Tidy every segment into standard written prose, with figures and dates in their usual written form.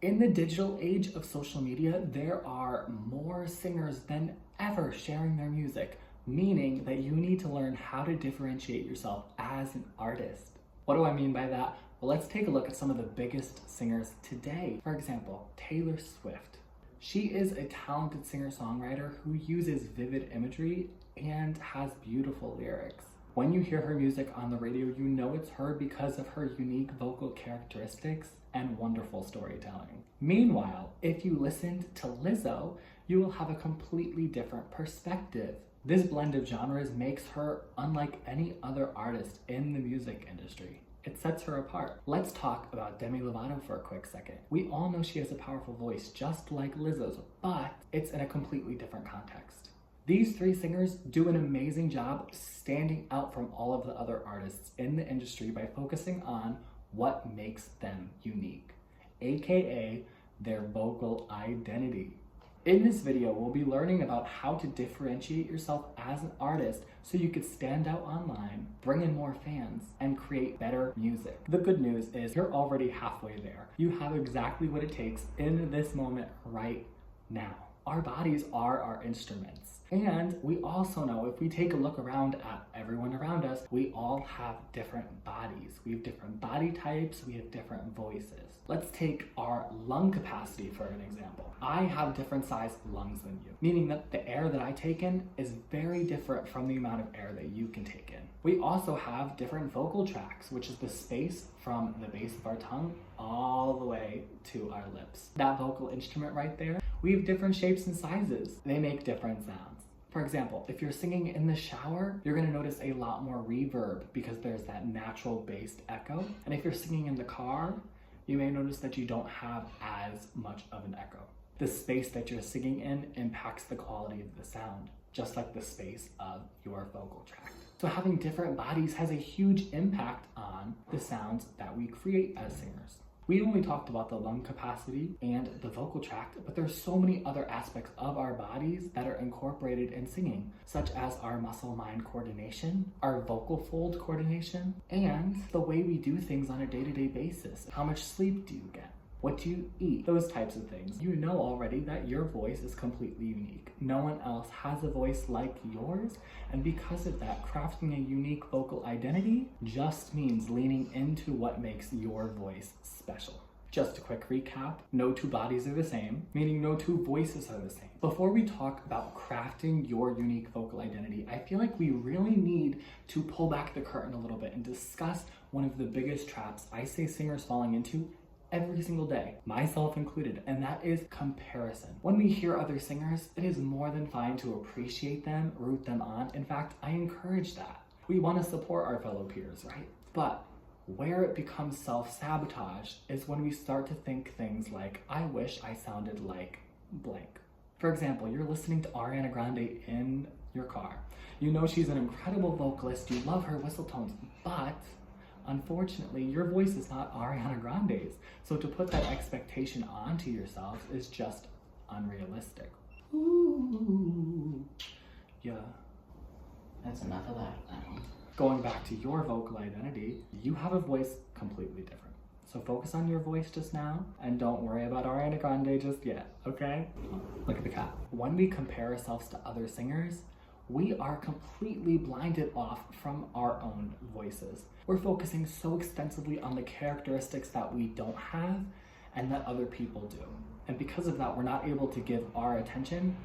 In the digital age of social media, there are more singers than ever sharing their music, meaning that you need to learn how to differentiate yourself as an artist. What do I mean by that? Well, let's take a look at some of the biggest singers today. For example, Taylor Swift. She is a talented singer-songwriter who uses vivid imagery and has beautiful lyrics. When you hear her music on the radio, you know it's her because of her unique vocal characteristics and wonderful storytelling. Meanwhile, if you listened to Lizzo, you will have a completely different perspective. This blend of genres makes her unlike any other artist in the music industry. It sets her apart. Let's talk about Demi Lovato for a quick second. We all know she has a powerful voice just like Lizzo's, but it's in a completely different context. These three singers do an amazing job standing out from all of the other artists in the industry by focusing on what makes them unique, aka their vocal identity. In this video, we'll be learning about how to differentiate yourself as an artist so you could stand out online, bring in more fans, and create better music. The good news is you're already halfway there. You have exactly what it takes in this moment right now. Our bodies are our instruments. And we also know if we take a look around at everyone around us, we all have different bodies. We have different body types, we have different voices. Let's take our lung capacity for an example. I have different sized lungs than you, meaning that the air that I take in is very different from the amount of air that you can take in. We also have different vocal tracts, which is the space from the base of our tongue all the way to our lips. That vocal instrument right there, we have different shapes and sizes. They make different sounds. For example, if you're singing in the shower, you're gonna notice a lot more reverb because there's that natural based echo. And if you're singing in the car, you may notice that you don't have as much of an echo. The space that you're singing in impacts the quality of the sound, just like the space of your vocal tract. So having different bodies has a huge impact on the sounds that we create as singers. We only talked about the lung capacity and the vocal tract, but there's so many other aspects of our bodies that are incorporated in singing, such as our muscle-mind coordination, our vocal fold coordination, and the way we do things on a day-to-day basis. How much sleep do you get? What do you eat? Those types of things. You know already that your voice is completely unique. No one else has a voice like yours, and because of that, crafting a unique vocal identity just means leaning into what makes your voice special. Just a quick recap, no two bodies are the same, meaning no two voices are the same. Before we talk about crafting your unique vocal identity, I feel like we really need to pull back the curtain a little bit and discuss one of the biggest traps I see singers falling into every single day, myself included, and that is comparison. When we hear other singers, it is more than fine to appreciate them, root them on. In fact, I encourage that. We want to support our fellow peers, right? But where it becomes self-sabotage is when we start to think things like, I wish I sounded like blank. For example, you're listening to Ariana Grande in your car. You know she's an incredible vocalist, you love her whistle tones, but unfortunately, your voice is not Ariana Grande's. So to put that expectation onto yourself is just unrealistic. Ooh. Yeah. That's enough of that now. Going back to your vocal identity, you have a voice completely different. So focus on your voice just now and don't worry about Ariana Grande just yet, okay? Look at the cat. When we compare ourselves to other singers, we are completely blinded off from our own voices. We're focusing so extensively on the characteristics that we don't have and that other people do. And because of that, we're not able to give our attention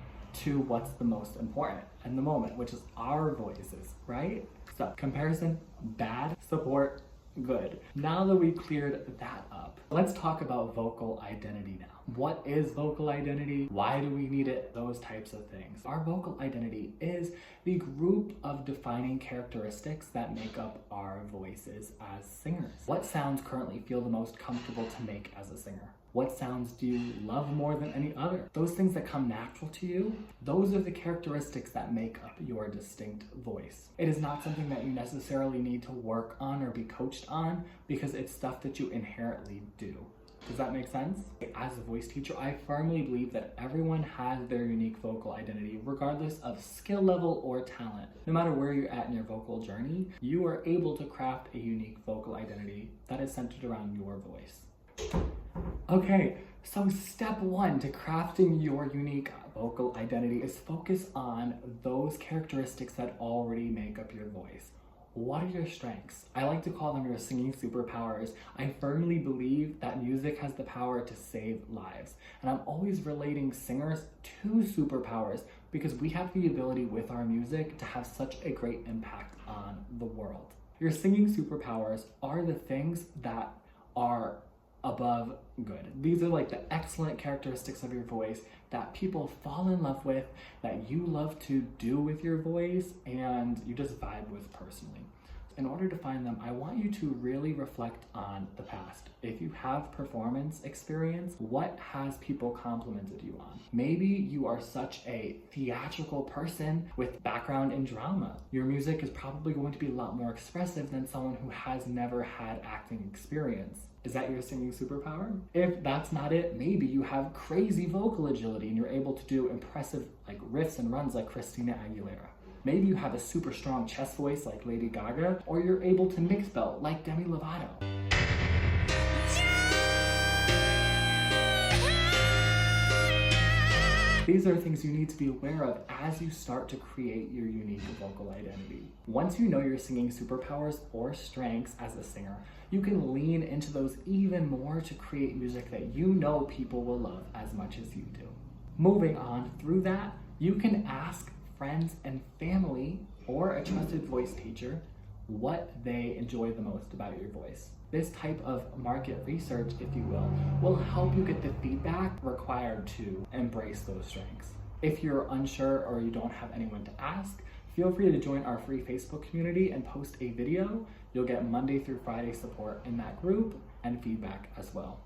to what's the most important in the moment, which is our voices, right? So comparison, bad, support, good. Now that we cleared that up, let's talk about vocal identity now. What is vocal identity? Why do we need it? Those types of things. Our vocal identity is the group of defining characteristics that make up our voices as singers. What sounds currently feel the most comfortable to make as a singer? What sounds do you love more than any other? Those things that come natural to you, those are the characteristics that make up your distinct voice. It is not something that you necessarily need to work on or be coached on because it's stuff that you inherently do. Does that make sense? As a voice teacher, I firmly believe that everyone has their unique vocal identity, regardless of skill level or talent. No matter where you're at in your vocal journey, you are able to craft a unique vocal identity that is centered around your voice. Okay, So step one to crafting your unique vocal identity is focus on those characteristics that already make up your voice. What are your strengths? I like to call them your singing superpowers. I firmly believe that music has the power to save lives. And I'm always relating singers to superpowers because we have the ability with our music to have such a great impact on the world. Your singing superpowers are the things that are above good. These are like the excellent characteristics of your voice that people fall in love with, that you love to do with your voice, and you just vibe with personally. In order to find them, I want you to really reflect on the past. If you have performance experience, what has people complimented you on? Maybe you are such a theatrical person with background in drama. Your music is probably going to be a lot more expressive than someone who has never had acting experience. Is that your singing superpower? If that's not it, maybe you have crazy vocal agility and you're able to do impressive riffs and runs like Christina Aguilera. Maybe you have a super strong chest voice like Lady Gaga, or you're able to mix belt like Demi Lovato. These are things you need to be aware of as you start to create your unique vocal identity. Once you know your singing superpowers or strengths as a singer, you can lean into those even more to create music that you know people will love as much as you do. Moving on through that, you can ask friends and family or a trusted voice teacher what they enjoy the most about your voice. This type of market research, if you will help you get the feedback required to embrace those strengths. If you're unsure or you don't have anyone to ask, feel free to join our free Facebook community and post a video. You'll get Monday through Friday support in that group and feedback as well.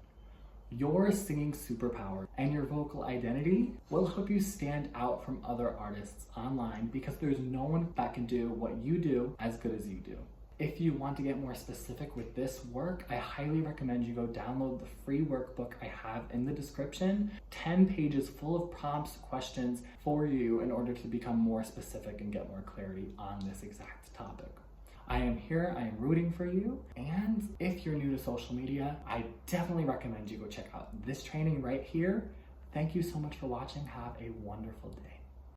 Your singing superpower and your vocal identity will help you stand out from other artists online because there's no one that can do what you do as good as you do. If you want to get more specific with this work, I highly recommend you go download the free workbook I have in the description. 10 pages full of prompts, questions for you in order to become more specific and get more clarity on this exact topic. I am here, I am rooting for you, and if you're new to social media, I definitely recommend you go check out this training right here. Thank you so much for watching. Have a wonderful day.